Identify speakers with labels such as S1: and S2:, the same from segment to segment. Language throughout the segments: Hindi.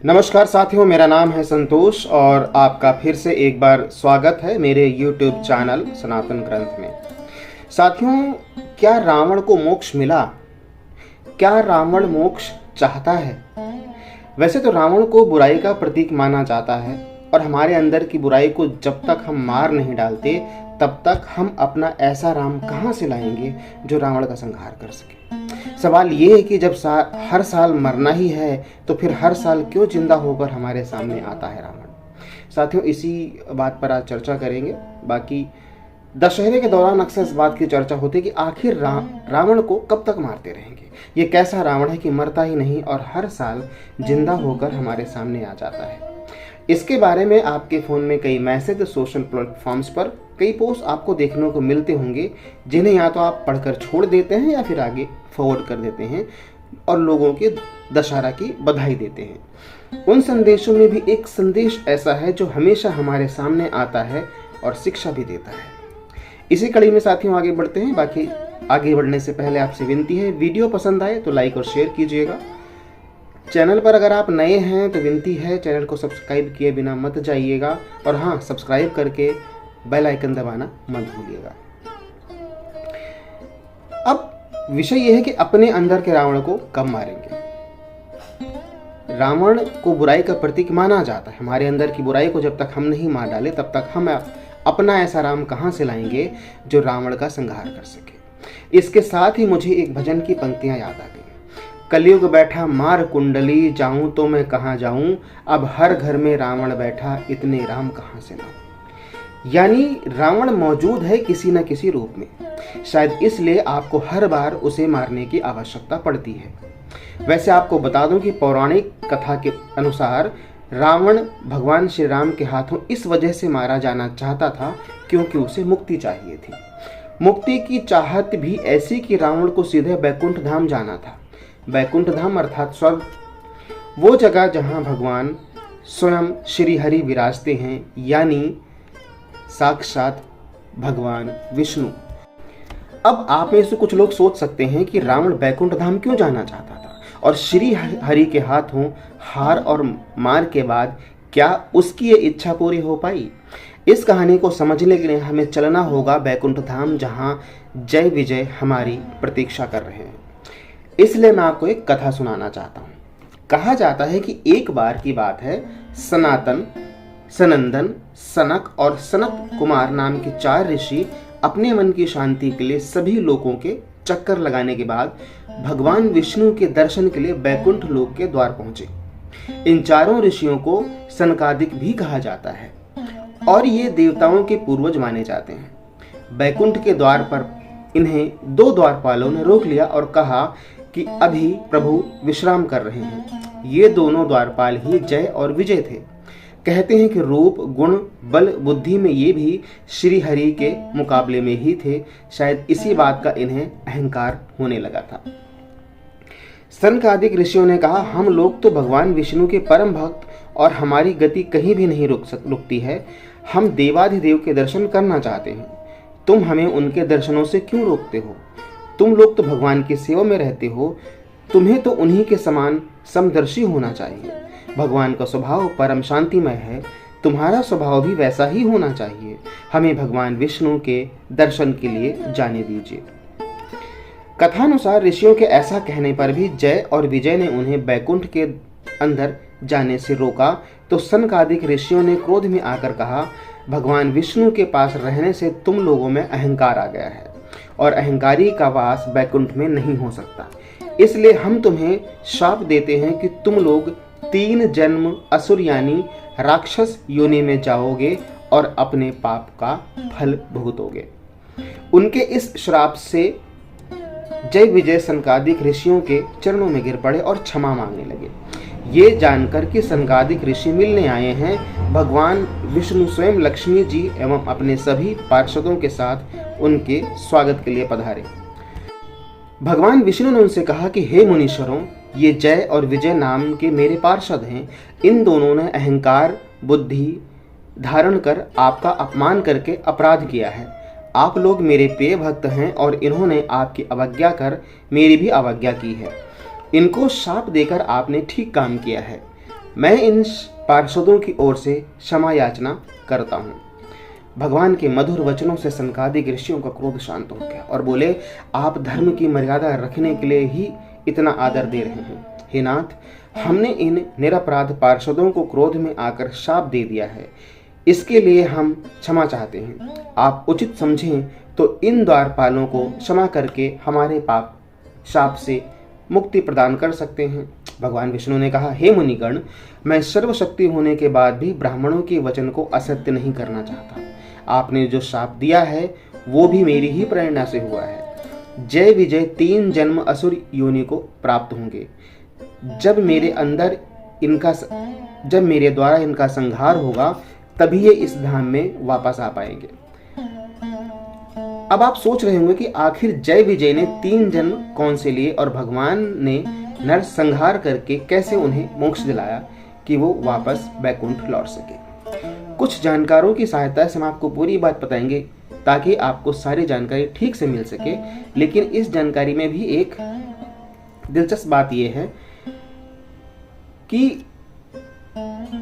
S1: नमस्कार साथियों, मेरा नाम है संतोष और आपका फिर से एक बार स्वागत है मेरे YouTube चैनल सनातन ग्रंथ में। साथियों, क्या रावण को मोक्ष मिला? क्या रावण मोक्ष चाहता है? वैसे तो रावण को बुराई का प्रतीक माना जाता है और हमारे अंदर की बुराई को जब तक हम मार नहीं डालते तब तक हम अपना ऐसा राम कहाँ से लाएंगे जो रावण का संहार कर सके। सवाल ये है कि जब हर साल मरना ही है तो फिर हर साल क्यों जिंदा होकर हमारे सामने आता है रावण। साथियों, इसी बात पर आज चर्चा करेंगे। बाकी दशहरे के दौरान अक्सर इस बात की चर्चा होती है कि आखिर रावण को कब तक मारते रहेंगे। ये कैसा रावण है कि मरता ही नहीं और हर साल जिंदा होकर हमारे सामने आ जाता है। इसके बारे में आपके फ़ोन में कई मैसेज सोशल प्लेटफॉर्म्स पर कई पोस्ट आपको देखने को मिलते होंगे, जिन्हें या तो आप पढ़कर छोड़ देते हैं या फिर आगे फॉरवर्ड कर देते हैं और लोगों के दशहरा की बधाई देते हैं। उन संदेशों में भी एक संदेश ऐसा है जो हमेशा हमारे सामने आता है और शिक्षा भी देता है। इसी कड़ी में साथियों आगे बढ़ते हैं। बाकी आगे बढ़ने से पहले आपसे विनती है, वीडियो पसंद आए तो लाइक और शेयर कीजिएगा। चैनल पर अगर आप नए हैं तो विनती है, चैनल को सब्सक्राइब किए बिना मत जाइएगा और हाँ, सब्सक्राइब करके बेल आइकन दबाना मत भूलिएगा। अब विषय यह है कि अपने अंदर के रावण को कब मारेंगे। रावण को बुराई का प्रतीक माना जाता है। हमारे अंदर की बुराई को जब तक हम नहीं मार डाले तब तक हम अपना ऐसा राम कहां से लाएंगे जो रावण का संहार कर सके। इसके साथ ही मुझे एक भजन की पंक्तियां याद आ गई। कलयुग बैठा मार कुंडली, जाऊं तो मैं कहां जाऊं, अब हर घर में रावण बैठा, इतने राम कहां से लाऊं। यानी रावण मौजूद है किसी न किसी रूप में, शायद इसलिए आपको हर बार उसे मारने की आवश्यकता पड़ती है। वैसे आपको बता दूं कि पौराणिक कथा के अनुसार रावण भगवान श्री राम के हाथों इस वजह से मारा जाना चाहता था क्योंकि उसे मुक्ति चाहिए थी। मुक्ति की चाहत भी ऐसी कि रावण को सीधे बैकुंठ धाम जाना था। बैकुंठ धाम अर्थात स्वर्ग, वो जगह जहां भगवान स्वयं श्री हरि विराजते हैं, यानी साक्षात भगवान विष्णु। अब आप में से कुछ लोग सोच सकते हैं कि रावण बैकुंठ धाम क्यों जाना चाहता था और श्री हरि के हाथों हार और मार के बाद क्या उसकी ये इच्छा पूरी हो पाई। इस कहानी को समझने के लिए हमें चलना होगा बैकुंठ धाम, जहां जय विजय हमारी प्रतीक्षा कर रहे हैं। इसलिए मैं आपको एक कथा सुनाना चाहता हूँ। कहा जाता है कि एक बार की बात है, सनातन, सनंदन, सनक और सनत कुमार नाम के 4 ऋषि अपने मन की शांति के लिए सभी लोगों के चक्कर लगाने के बाद भगवान विष्णु के दर्शन के लिए बैकुंठ लोक के द्वार पहुंचे। इन चारों ऋषियों को सनकादिक भी कहा जाता है और ये देवताओं के पूर्वज माने जाते हैं। बैकुंठ के द्वार पर इन्हें 2 द्वारपालों ने रोक लिया और कहा कि अभी प्रभु विश्राम कर रहे हैं। ये दोनों द्वारपाल ही जय और विजय थे। कहते हैं कि रूप, गुण, बल, बुद्धि में ये भी श्री हरि के मुकाबले में ही थे। शायद इसी बात का इन्हें अहंकार होने लगा था। सनकादिक ऋषियों ने कहा, हम लोग तो भगवान विष्णु के परम भक्त और हमारी गति कहीं भी नहीं रुकती है। हम देवाधिदेव के दर्शन करना चाहते हैं। तुम हमें उनके दर्शनों से क्यों रोकते हो? तुम लोग तो भगवान की सेवा में रहते हो, तुम्हें तो उन्हीं के समान समदर्शी होना चाहिए। भगवान का स्वभाव परम शांतिमय है, तुम्हारा स्वभाव भी वैसा ही होना चाहिए। हमें भगवान विष्णु के दर्शन के लिए जाने दीजिए। कथानुसार ऋषियों के ऐसा कहने पर भी जय और विजय ने उन्हें बैकुंठ के अंदर जाने से रोका तो सनकादिक ऋषियों ने क्रोध में आकर कहा, भगवान विष्णु के पास रहने से तुम लोगों में अहंकार आ गया है और अहंकारी का वास बैकुंठ में नहीं हो सकता। इसलिए हम तुम्हें शाप देते हैं कि तुम लोग 3 जन्म असुर यानी राक्षस योनि में जाओगे और अपने पाप का फल भुगतोगे। उनके इस श्राप से जय विजय सनकादिक ऋषियों के चरणों में गिर पड़े और क्षमा मांगने लगे। ये जानकर कि सनकादिक ऋषि मिलने आए हैं, भगवान विष्णु स्वयं लक्ष्मी जी एवं अपने सभी पार्षदों के साथ उनके स्वागत के लिए पधारे। भगवान विष्णु ने उनसे कहा कि हे मुनीश्वरों, ये जय और विजय नाम के मेरे पार्षद हैं। इन दोनों ने अहंकार बुद्धि धारण कर आपका अपमान करके अपराध किया है। आप लोग मेरे प्रिय भक्त हैं और इन्होंने आपकी अवज्ञा कर मेरी भी अवज्ञा की है। इनको शाप देकर आपने ठीक काम किया है। मैं इन पार्षदों की ओर से क्षमा याचना करता हूँ। भगवान के मधुर वचनों से सनकादिक ऋषियों का क्रोध शांत हो गया और बोले, आप धर्म की मर्यादा रखने के लिए ही इतना आदर दे रहे हैं। हे नाथ, हमने इन निरपराध पार्षदों को क्रोध में आकर शाप दे दिया है, इसके लिए हम क्षमा चाहते हैं। आप उचित समझें तो इन द्वारपालों को क्षमा करके हमारे पाप शाप से मुक्ति प्रदान कर सकते हैं। भगवान विष्णु ने कहा, हे मुनिगण, मैं सर्वशक्ति होने के बाद भी ब्राह्मणों के वचन को असत्य नहीं करना चाहता। आपने जो शाप दिया है वो भी मेरी ही प्रेरणा से हुआ है। जय विजय 3 जन्म असुर योनि को प्राप्त होंगे। जब मेरे द्वारा इनका संहार होगा तभी ये इस धाम में वापस आ पाएंगे। अब आप सोच रहे होंगे कि आखिर जय विजय ने 3 जन्म कौन से लिए और भगवान ने नर संहार करके कैसे उन्हें मोक्ष दिलाया कि वो वापस बैकुंठ लौट सके। कुछ जानकारों की सहायता से हम आपको पूरी बात बताएंगे ताकि आपको सारी जानकारी ठीक से मिल सके। लेकिन इस जानकारी में भी एक दिलचस्प बात यह है कि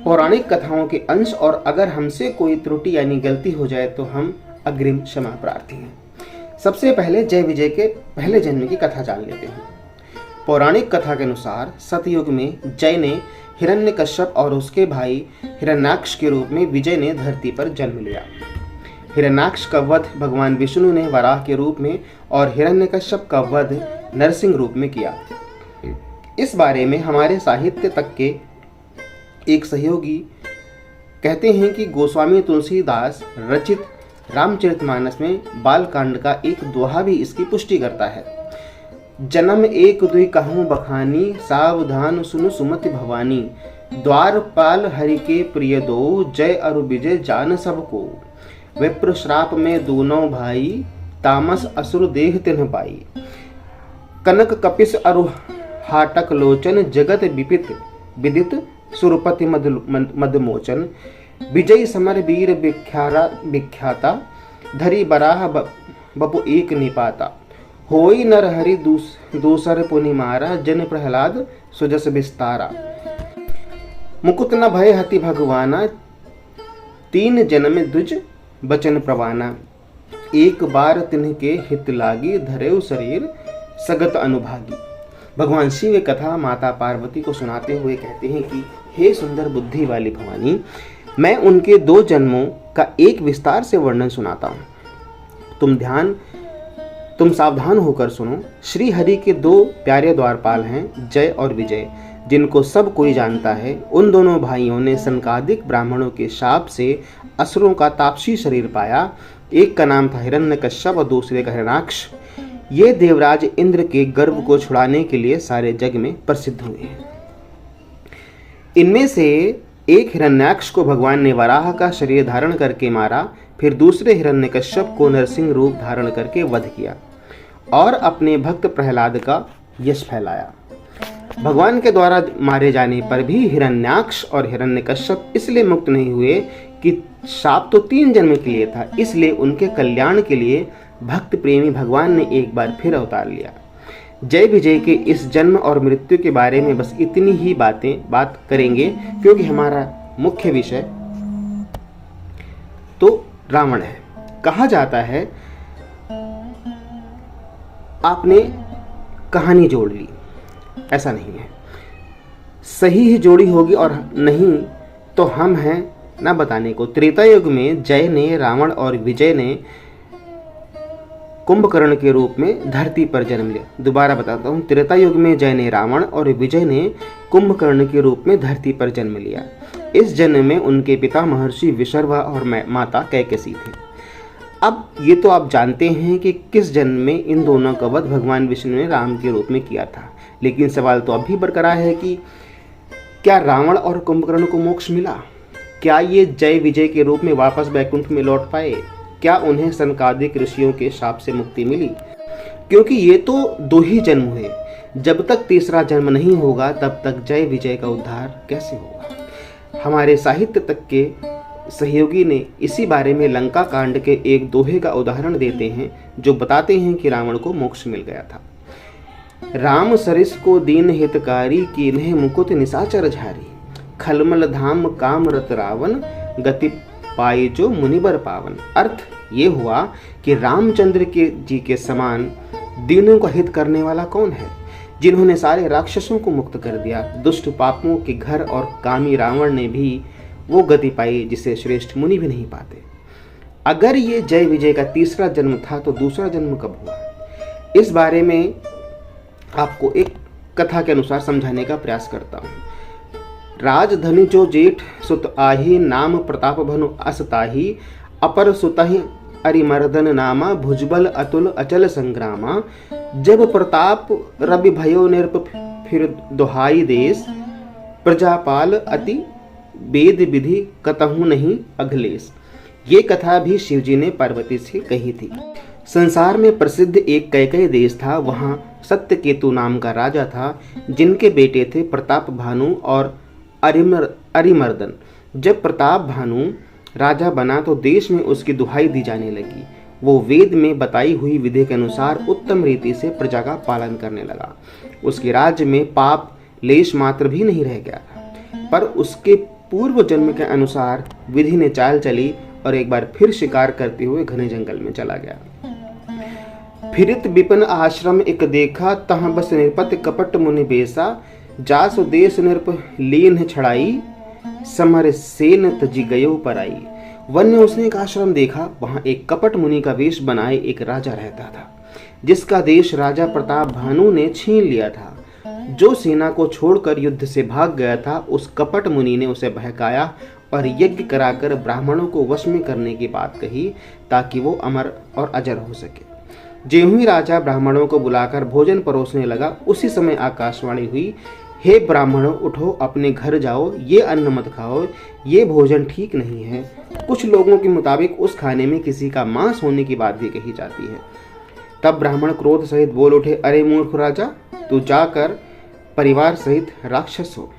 S1: पौराणिक कथाओं के अंश और अगर हमसे कोई त्रुटि यानी गलती हो जाए तो हम अग्रिम क्षमा प्रार्थी हैं। सबसे पहले जय विजय के पहले जन्म की कथा जान लेते हैं। पौराणिक कथा के अनुसार सतयुग में जय ने हिरण्यकश्यप और उसके भाई हिरण्याक्ष के रूप में विजय ने धरती पर जन्म लिया। हिरण्याक्ष का वध भगवान विष्णु ने वराह के रूप में और हिरण्यकश्यप का वध नरसिंह रूप में किया। इस बारे में हमारे साहित्य तक के एक सहयोगी कहते हैं कि गोस्वामी तुलसीदास रचित रामचरितमानस में बालकांड का एक दोहा भी इसकी पुष्टि करता है। जन्म एक दुई कहूँ बखानी, सावधान सुनु सुमति भवानी। द्वारपाल हरि के प्रिय दो, जय अरु विजय जान सबको। विप्र श्राप में दोनों भाई, तामस असुर देह तिन्ह पाई। कनक कपिस अरु हाटक लोचन, जगत विपित विदित सुरपति मदमोचन। विजय समर वीर विख्याता, धरी बराह बपु एक निपाता। होई नर हरि दूसर पुनि मारा, जन प्रहलाद सुजस विस्तारा। मुकुत न भय हति भगवाना, 3 जन्म द्विज बचन प्रवाना। एक बार तिन्ह के हित लागी, धरेउ शरीर सगत अनुभागी। भगवान शिव कथा माता पार्वती को सुनाते हुए कहते हैं कि हे सुंदर बुद्धि वाली भवानी, मैं उनके 2 जन्मों का एक विस्तार से वर्णन सुनाता हूँ। तुम सावधान होकर सुनो। श्री हरि के 2 प्यारे द्वारपाल हैं, जय और विजय, जिनको सब कोई जानता है। उन दोनों भाइयों ने सनकादिक ब्राह्मणों के शाप से असुरों का तापसी शरीर पाया। एक का नाम था हिरण्यकश्यप और दूसरे का हिरण्याक्ष। ये देवराज इंद्र के गर्व को छुड़ाने के लिए सारे जग में प्रसिद्ध हुए हैं। इनमें से एक हिरण्याक्ष को भगवान ने वराह का शरीर धारण करके मारा, फिर दूसरे हिरण्यकश्यप को नरसिंह रूप धारण करके वध किया और अपने भक्त प्रहलाद का यश फैलाया। भगवान के द्वारा मारे जाने पर भी हिरण्याक्ष और हिरण्यकश्यप इसलिए मुक्त नहीं हुए कि शाप तो 3 जन्म के लिए था, इसलिए उनके कल्याण के लिए भक्त प्रेमी भगवान ने एक बार फिर अवतार लिया। जय विजय के इस जन्म और मृत्यु के बारे में बस इतनी ही बात करेंगे, क्योंकि हमारा मुख्य विषय तो रावण है। कहा जाता है आपने कहानी जोड़ ली, ऐसा नहीं है। सही ही जोड़ी होगी और नहीं तो हम हैं ना बताने को। त्रेता युग में जय ने रावण और विजय ने कुंभकर्ण के रूप में धरती पर जन्म लिया। दोबारा बताता हूँ, त्रेता युग में जय ने रावण और विजय ने कुंभकर्ण के रूप में धरती पर जन्म लिया। इस जन्म में उनके पिता महर्षि विशर्वा और माता कैकसी थे। अब ये तो आप जानते हैं कि किस जन्म में इन दोनों का वध भगवान विष्णु ने राम के रूप में किया था, लेकिन सवाल तो अब भी बरकरार है कि क्या रावण और कुंभकर्ण को मोक्ष मिला? क्या ये जय विजय के रूप में वापस बैकुंठ में लौट पाए? क्या उन्हें सनकादिक ऋषियों के शाप से मुक्ति मिली? क्योंकि ये तो 2 ही जन्म हुए, जब तक तीसरा जन्म नहीं होगा तब तक जय विजय का उद्धार कैसे होगा? हमारे साहित्य तक के सहयोगी ने इसी बारे में लंका कांड के एक दोहे का उदाहरण देते हैं, जो बताते हैं कि रावण को मोक्ष मिल गया था। राम सरिस को दीन हितकारी, कीन्हे मुकुट निशाचर झारी। खलमल धाम काम रत रावण, गति पाए जो मुनिबर पावन। अर्थ ये हुआ कि रामचंद्र जी के समान दीनों का हित करने वाला कौन है, जिन्होंने सारे राक्षसों को मुक्त कर दिया। दुष्ट पापों के घर और कामी रावण ने भी वो गति पाई जिसे श्रेष्ठ मुनि भी नहीं पाते। अगर ये जय विजय का तीसरा जन्म था तो दूसरा जन्म कब हुआ, इस बारे में आपको एक कथा के अनुसार समझाने का प्रयास करता हूँ। राजधनी जो जेठ सुत आही, नाम प्रताप भनु अस ताही, अपर सुतहि अरिमर्दन नामा, भुजबल अतुल अचल संग्रामा। जब प्रताप रवि भयो निरप फिर दुहाई देश, प्रजापाल अति वेद विधि कतहु नहीं अखिलेश। ये कथा भी शिवजी ने पार्वती से कही थी। संसार में प्रसिद्ध एक कैकेयी देश था। वहाँ सत्यकेतु नाम का राजा था, जिनके बेटे थे प्रताप भानु और अरिमर्दन। जब प्रताप भानु राजा बना तो देश में उसकी दुहाई दी जाने लगी। वो वेद में बताई हुई विधि के अनुसार उत्तम रीति से प्रजा का पालन करने लगा। उसके राज्य में पाप लेश मात्र भी नहीं रह गया था। पर उसके पूर्व जन्म के अनुसार विधि ने चाल चली और एक बार फिर शिकार करते हुए घने जंगल में चला गया। फिरित विपिन आश्रम एक देखा, तहाँ बस निरपत कपट मुनि बेसा। जासु देश निरप लीन छड़ाई, समर सेन तजी गयो पराई। वन ने उसने एक आश्रम देखा। वहां एक कपट मुनि का वेश बनाए एक राजा रहता था, जिसका देश राजा प्रताप भानु ने छीन लिया था। जो सेना को छोड़कर युद्ध से भाग गया था, उस कपट मुनि ने उसे बहकाया और यज्ञ कराकर ब्राह्मणों को वश में करने की बात कही, ताकि वो अमर और अजर हो सके। ज्यों ही राजा ब्राह्मणों को बुलाकर भोजन परोसने लगा, उसी समय आकाशवाणी हुई, हे ब्राह्मणों, उठो, अपने घर जाओ, ये अन्न मत खाओ, ये भोजन ठीक नहीं है। कुछ लोगों के मुताबिक उस खाने में किसी का मांस होने की बात भी कही जाती है। तब ब्राह्मण क्रोध सहित बोल उठे, अरे मूर्ख राजा, तू जाकर परिवार सहित राक्षस हो।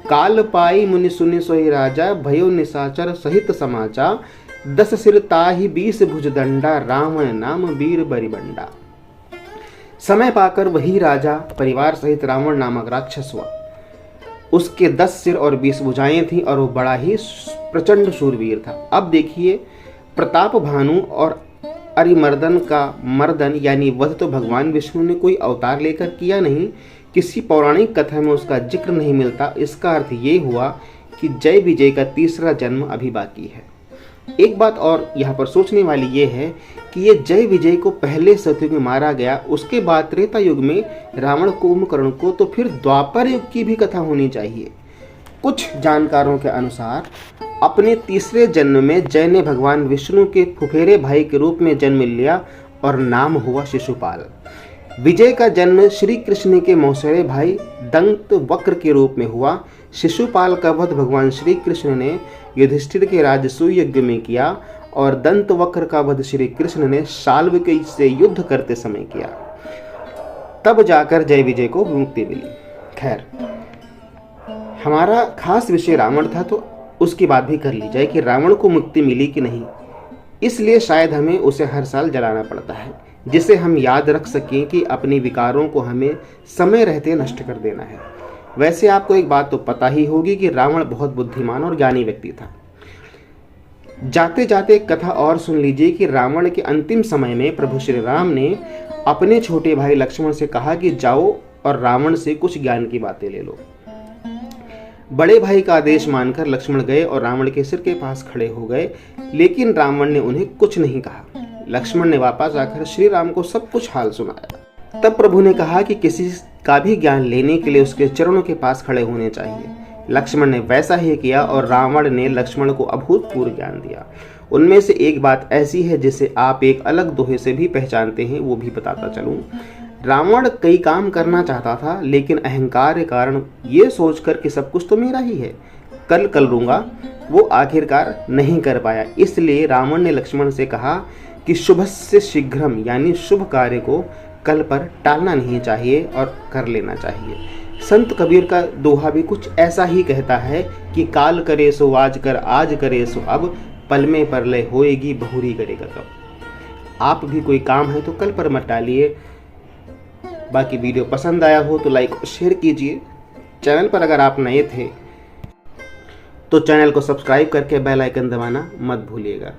S1: काल पाई मुनि सुनि सोई राजा, भयो निशाचर सहित समाचा। 10 सिर ताहि 20 भुज दंडा, रावण नाम वीर बरिबंडा। समय पाकर वही राजा परिवार सहित रावण नामक राक्षस हुआ। उसके 10 सिर और 20 भुजाएं थीं और वो बड़ा ही प्रचंड शूरवीर था। अब देखिए, प्रताप भानु और अरिमर्दन का मर्दन यानी वध तो भगवान विष्णु ने कोई अवतार लेकर किया नहीं, किसी पौराणिक कथा में उसका जिक्र नहीं मिलता। इसका अर्थ ये हुआ कि जय विजय का तीसरा जन्म अभी बाकी है। एक बात और यहाँ पर सोचने वाली ये है कि ये जय विजय को पहले सतयुग में मारा गया, उसके बाद त्रेता युग में रावण कुंभकर्ण को, तो फिर द्वापर युग की भी कथा होनी चाहिए। कुछ जानकारों के अनुसार अपने तीसरे जन्म में जय ने भगवान विष्णु के फुफेरे भाई के रूप में जन्म लिया और नाम हुआ शिशुपाल। विजय का जन्म श्री कृष्ण के मौसेरे भाई दंत वक्र के रूप में हुआ। शिशुपाल का वध भगवान श्री कृष्ण ने युधिष्ठिर के राजसूय यज्ञ में किया और दंत वक्र का वध श्री कृष्ण ने शाल्वकी से युद्ध करते समय किया। तब जाकर जय विजय को मुक्ति मिली। खैर, हमारा खास विषय रावण था, तो उसकी बात भी कर ली जाए कि रावण को मुक्ति मिली कि नहीं। इसलिए शायद हमें उसे हर साल जलाना पड़ता है, जिसे हम याद रख सकें कि अपने विकारों को हमें समय रहते नष्ट कर देना है। वैसे आपको एक बात तो पता ही होगी कि रावण बहुत बुद्धिमान और ज्ञानी व्यक्ति था। जाते जाते एक कथा और सुन लीजिए कि रावण के अंतिम समय में प्रभु श्री राम ने अपने छोटे भाई लक्ष्मण से कहा कि जाओ और रावण से कुछ ज्ञान की बातें ले लो। बड़े भाई का आदेश मानकर लक्ष्मण गए और रावण के सिर के पास खड़े हो गए, लेकिन रावण ने उन्हें कुछ नहीं कहा। लक्ष्मण ने वापस आकर श्री राम को सब कुछ हाल सुनाया। तब प्रभु ने कहा कि किसी का भी ज्ञान लेने के लिए उसके चरणों के पास खड़े होने चाहिए। लक्ष्मण ने वैसा ही किया और रावण ने लक्ष्मण को अभूतपूर्व ज्ञान दिया। उनमें से एक बात ऐसी है जिसे आप एक अलग दोहे से भी पहचानते हैं, वो भी बताता चलूं। रावण कई काम करना चाहता था, लेकिन अहंकार के कारण ये सोचकर कि सब कुछ तो मेरा ही है, कल करूंगा, वो आखिरकार नहीं कर पाया। इसलिए रावण ने लक्ष्मण से कहा कि शुभस्य शीघ्रम यानी शुभ कार्य को कल पर टालना नहीं चाहिए और कर लेना चाहिए। संत कबीर का दोहा भी कुछ ऐसा ही कहता है कि काल करे सो आज कर, आज करे सो अब, पल में परलय होएगी बहुरी करेगा कब। आप भी कोई काम है तो कल पर मत टालिए। बाकी वीडियो पसंद आया हो तो लाइक और शेयर कीजिए। चैनल पर अगर आप नए थे तो चैनल को सब्सक्राइब करके बेल आइकन दबाना मत भूलिएगा।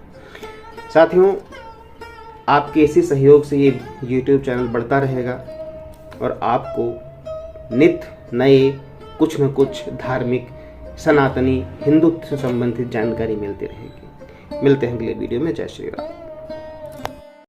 S1: साथियों, आपके इसी सहयोग से ये YouTube चैनल बढ़ता रहेगा और आपको नित्य नए कुछ न कुछ धार्मिक, सनातनी, हिंदुत्व से संबंधित जानकारी मिलती रहेगी। मिलते हैं अगले वीडियो में। जय श्री राम।